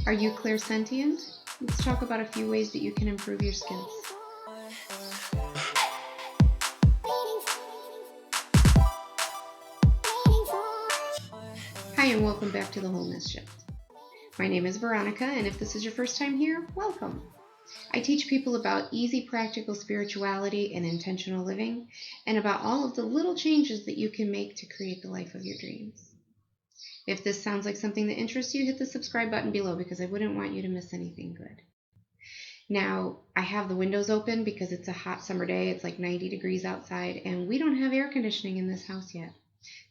Are you clairsentient? Let's talk about a few ways that you can improve your skills. Hi, and welcome back to the Wholeness Shift. My name is Veronica, and if this is your first time here, welcome. I teach people about easy, practical spirituality and intentional living, and about all of the little changes that you can make to create the life of your dreams. If this sounds like something that interests you, hit the subscribe button below because I wouldn't want you to miss anything good. Now, I have the windows open because it's a hot summer day. It's like 90 degrees outside, and we don't have air conditioning in this house yet.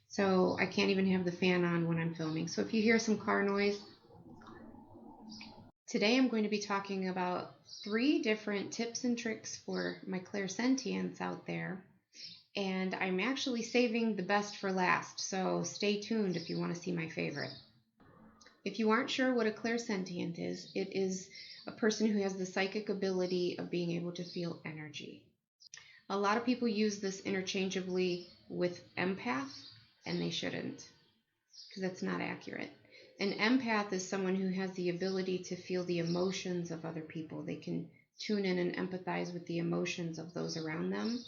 So I can't even have the fan on when I'm filming. So if you hear some car noise, today I'm going to be talking about 3 different tips and tricks for my Clairsentients out there. And I'm actually saving the best for last, so stay tuned if you want to see my favorite. If you aren't sure what a Clairsentient is, it is a person who has the psychic ability of being able to feel energy. A lot of people use this interchangeably with empath, and they shouldn't, because that's not accurate. An empath is someone who has the ability to feel the emotions of other people. They can tune in and empathize with the emotions of those around them.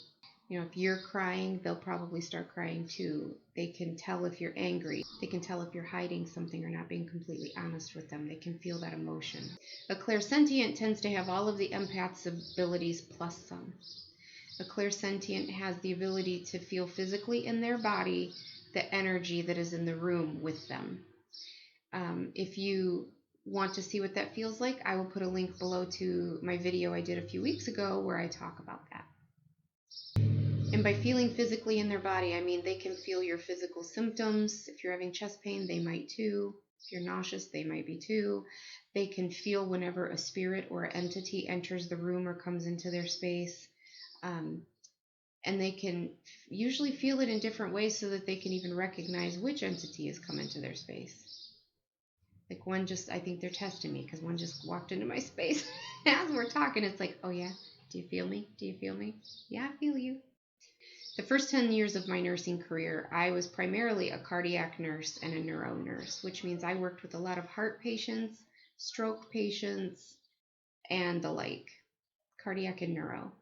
You know, if you're crying, they'll probably start crying too. They can tell if you're angry. They can tell if you're hiding something or not being completely honest with them. They can feel that emotion. A clairsentient tends to have all of the empath's abilities plus some. A clairsentient has the ability to feel physically in their body the energy that is in the room with them. If you want to see what that feels like, I will put a link below to my video I did a few weeks ago where I talk about that. And by feeling physically in their body, I mean they can feel your physical symptoms. If you're having chest pain, they might too. If you're nauseous, they might be too. They can feel whenever a spirit or entity enters the room or comes into their space. And they can usually feel it in different ways so that they can even recognize which entity has come into their space. Like one just, I think they're testing me because one just walked into my space. As we're talking, it's like, oh yeah, do you feel me? Do you feel me? Yeah, I feel you. The first 10 years of my nursing career, I was primarily a cardiac nurse and a neuro nurse, which means I worked with a lot of heart patients, stroke patients, and the like, cardiac and neuro.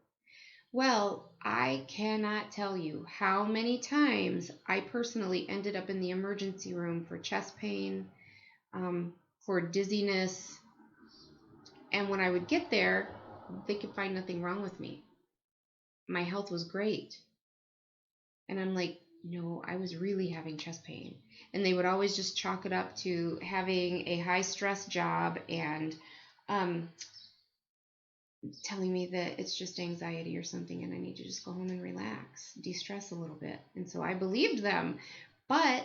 Well, I cannot tell you how many times I personally ended up in the emergency room for chest pain, for dizziness, and when I would get there, they could find nothing wrong with me. My health was great. And I'm like, no, I was really having chest pain. And they would always just chalk it up to having a high stress job and telling me that it's just anxiety or something and I need to just go home and relax, de-stress a little bit. And so I believed them. But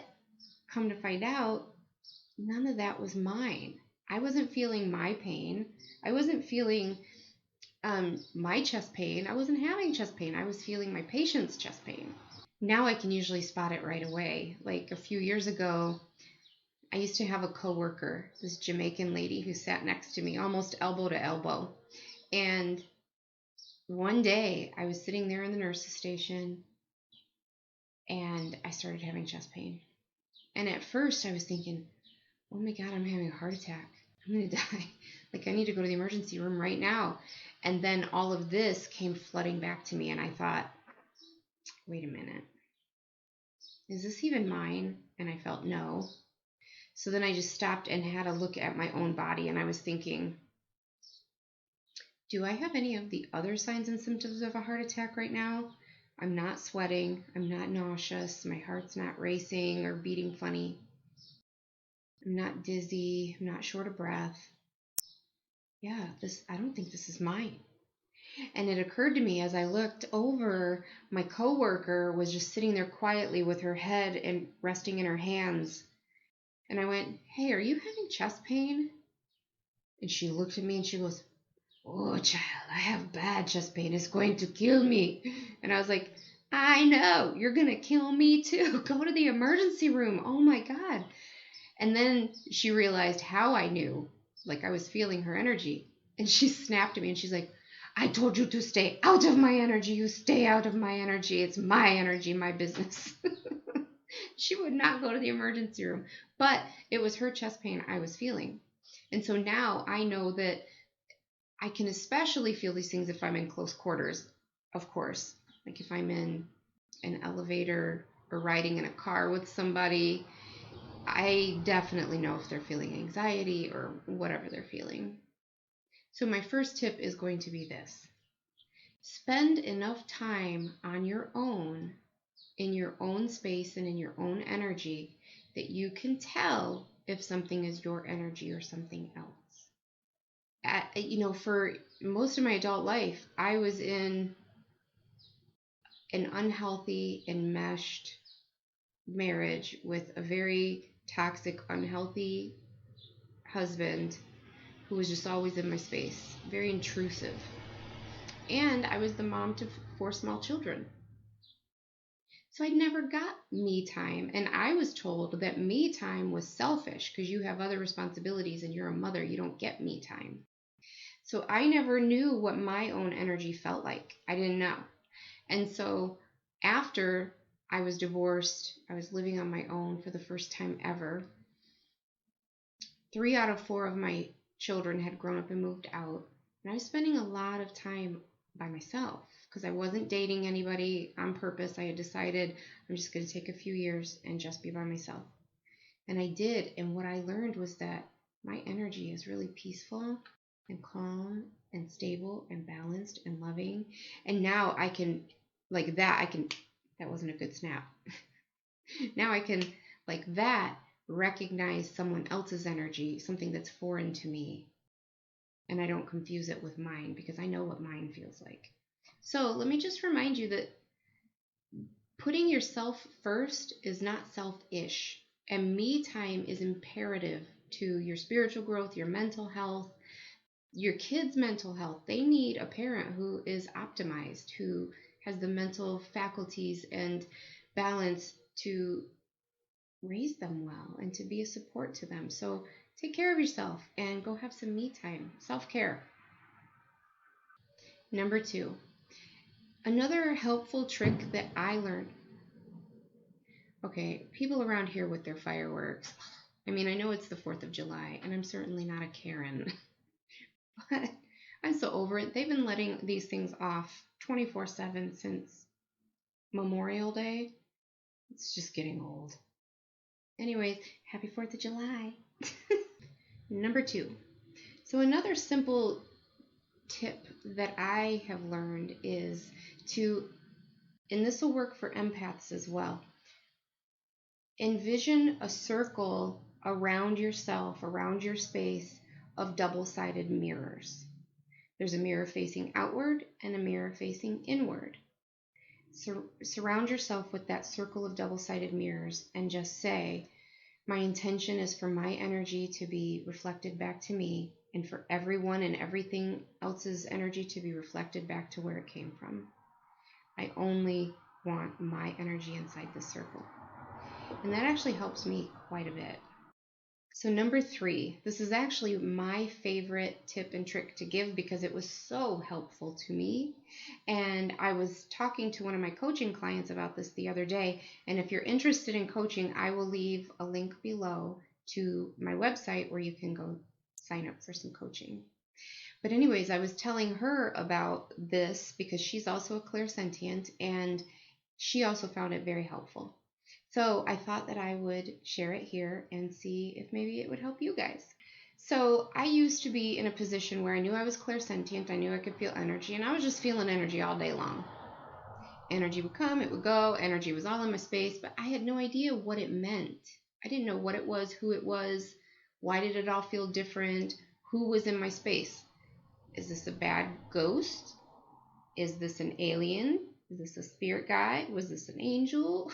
come to find out, none of that was mine. I wasn't feeling my pain. I wasn't feeling my chest pain. I wasn't having chest pain. I was feeling my patient's chest pain. Now I can usually spot it right away. Like a few years ago, I used to have a coworker, this Jamaican lady who sat next to me, almost elbow to elbow. And one day I was sitting there in the nurse's station and I started having chest pain. And at first I was thinking, oh my God, I'm having a heart attack. I'm going to die. Like I need to go to the emergency room right now. And then all of this came flooding back to me and I thought, wait a minute. Is this even mine? And I felt no. So then I just stopped and had a look at my own body and I was thinking, do I have any of the other signs and symptoms of a heart attack right now? I'm not sweating. I'm not nauseous. My heart's not racing or beating funny. I'm not dizzy. I'm not short of breath. Yeah, I don't think this is mine. And it occurred to me as I looked over, my coworker was just sitting there quietly with her head and resting in her hands. And I went, hey, are you having chest pain? And she looked at me and she goes, oh, child, I have bad chest pain. It's going to kill me. And I was like, I know, you're going to kill me too. Go to the emergency room. Oh my God. And then she realized how I knew, like I was feeling her energy. And she snapped at me and she's like, I told you to stay out of my energy. You stay out of my energy. It's my energy, my business. She would not go to the emergency room. But it was her chest pain I was feeling. And so now I know that I can especially feel these things if I'm in close quarters, of course. Like if I'm in an elevator or riding in a car with somebody, I definitely know if they're feeling anxiety or whatever they're feeling. So my first tip is going to be this. Spend enough time on your own, in your own space and in your own energy, that you can tell if something is your energy or something else. For most of my adult life, I was in an unhealthy, enmeshed marriage with a very toxic, unhealthy husband who was just always in my space, very intrusive. And I was the mom to four small children. So I never got me time. And I was told that me time was selfish because you have other responsibilities and you're a mother, you don't get me time. So I never knew what my own energy felt like. I didn't know. And so after I was divorced, I was living on my own for the first time ever. 3 out of 4 of my children had grown up and moved out. And I was spending a lot of time by myself because I wasn't dating anybody on purpose. I had decided I'm just going to take a few years and just be by myself. And I did. And what I learned was that my energy is really peaceful and calm and stable and balanced and loving. And now I can, that wasn't a good snap. Now I can, recognize someone else's energy, something that's foreign to me. And I don't confuse it with mine because I know what mine feels like. So let me just remind you that putting yourself first is not selfish. And me time is imperative to your spiritual growth, your mental health, your kids' mental health. They need a parent who is optimized, who has the mental faculties and balance to raise them well and to be a support to them. So take care of yourself and go have some me time, self-care. Number 2, another helpful trick that I learned. Okay, people around here with their fireworks. I mean, I know it's the 4th of July, and I'm certainly not a Karen, but I'm so over it. They've been letting these things off 24/7 since Memorial Day. It's just getting old. Anyways, happy 4th of July. Number 2. So another simple tip that I have learned is to, and this will work for empaths as well, envision a circle around yourself, around your space, of double-sided mirrors. There's a mirror facing outward and a mirror facing inward. Surround yourself with that circle of double-sided mirrors and just say, my intention is for my energy to be reflected back to me and for everyone and everything else's energy to be reflected back to where it came from. I only want my energy inside this circle. And that actually helps me quite a bit. So number 3, this is actually my favorite tip and trick to give because it was so helpful to me. And I was talking to one of my coaching clients about this the other day. And if you're interested in coaching, I will leave a link below to my website where you can go sign up for some coaching. But anyways, I was telling her about this because she's also a clairsentient and she also found it very helpful. So I thought that I would share it here and see if maybe it would help you guys. So I used to be in a position where I knew I was clairsentient, I knew I could feel energy, and I was just feeling energy all day long. Energy would come, it would go, energy was all in my space, but I had no idea what it meant. I didn't know what it was, who it was, why did it all feel different, who was in my space. Is this a bad ghost? Is this an alien? Is this a spirit guide? Was this an angel?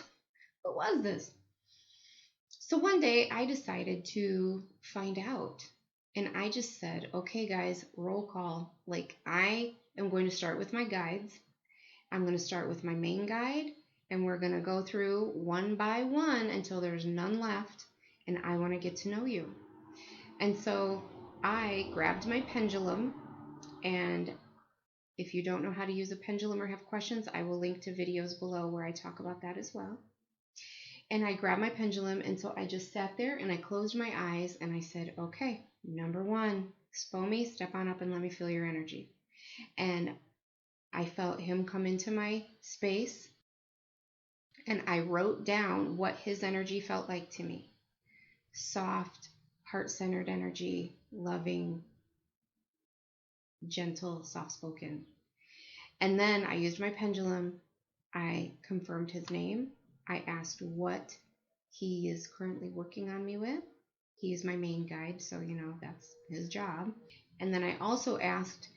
What was this? So one day I decided to find out. And I just said, okay, guys, roll call. I am going to start with my guides. I'm going to start with my main guide. And we're going to go through one by one until there's none left. And I want to get to know you. And so I grabbed my pendulum. And if you don't know how to use a pendulum or have questions, I will link to videos below where I talk about that as well. And I grabbed my pendulum, and so I just sat there and I closed my eyes and I said, okay, number one, Spomi, step on up and let me feel your energy. And I felt him come into my space, and I wrote down what his energy felt like to me. Soft, heart-centered energy, loving, gentle, soft-spoken. And then I used my pendulum. I confirmed his name. I asked what he is currently working on me with. He is my main guide, so that's his job. And then I also asked,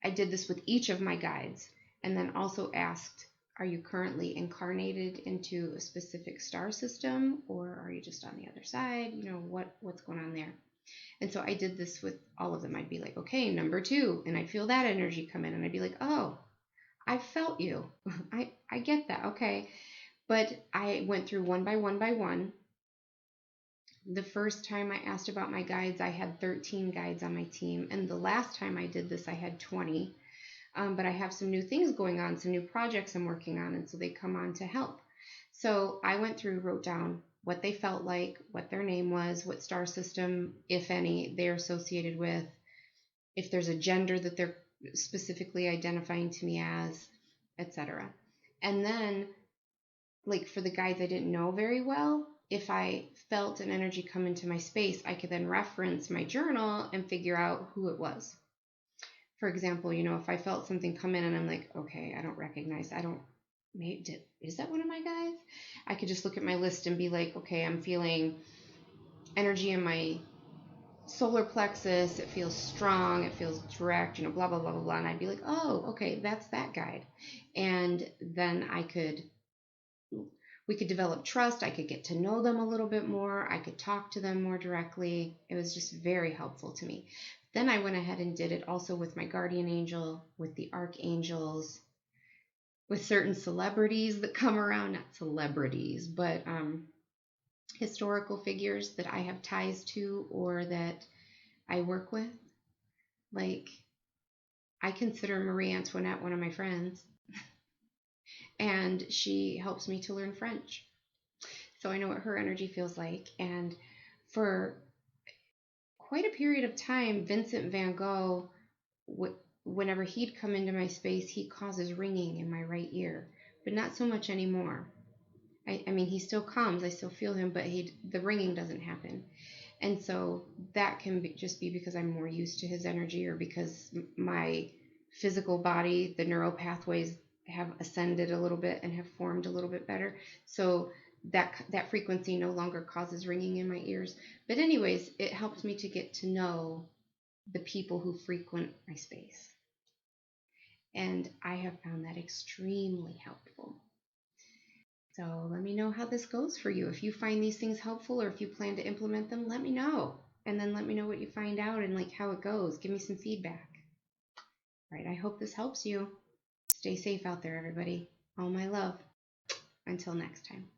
I did this with each of my guides, and then also asked, are you currently incarnated into a specific star system, or are you just on the other side? What's going on there? And so I did this with all of them. I'd be like, okay, number two, and I'd feel that energy come in, and I'd be like, oh, I felt you. I get that. Okay. But I went through one by one by one. The first time I asked about my guides, I had 13 guides on my team. And the last time I did this, I had 20. But I have some new things going on, some new projects I'm working on, and so they come on to help. So I went through, wrote down what they felt like, what their name was, what star system, if any, they're associated with, if there's a gender that they're specifically identifying to me as, etc. And then, like for the guides I didn't know very well, if I felt an energy come into my space, I could then reference my journal and figure out who it was. For example, if I felt something come in and I'm like, okay, I don't recognize, is that one of my guides? I could just look at my list and be like, okay, I'm feeling energy in my solar plexus, it feels strong, it feels direct, blah, blah, blah, blah, blah. And I'd be like, oh, okay, that's that guide. And then we could develop trust. I could get to know them a little bit more. I could talk to them more directly. It was just very helpful to me. Then I went ahead and did it also with my guardian angel, with the archangels, with certain celebrities that come around, not celebrities, but historical figures that I have ties to or that I work with. Like, I consider Marie Antoinette one of my friends, and she helps me to learn French. So I know what her energy feels like. And for quite a period of time, Vincent van Gogh, whenever he'd come into my space, he causes ringing in my right ear, but not so much anymore. I mean, he still comes, I still feel him, but the ringing doesn't happen. And so that can just be because I'm more used to his energy, or because my physical body, the neural pathways have ascended a little bit and have formed a little bit better. So that frequency no longer causes ringing in my ears. But anyways, it helps me to get to know the people who frequent my space. And I have found that extremely helpful. So let me know how this goes for you. If you find these things helpful, or if you plan to implement them, let me know. And then let me know what you find out and like how it goes. Give me some feedback. All right, I hope this helps you. Stay safe out there, everybody. All my love. Until next time.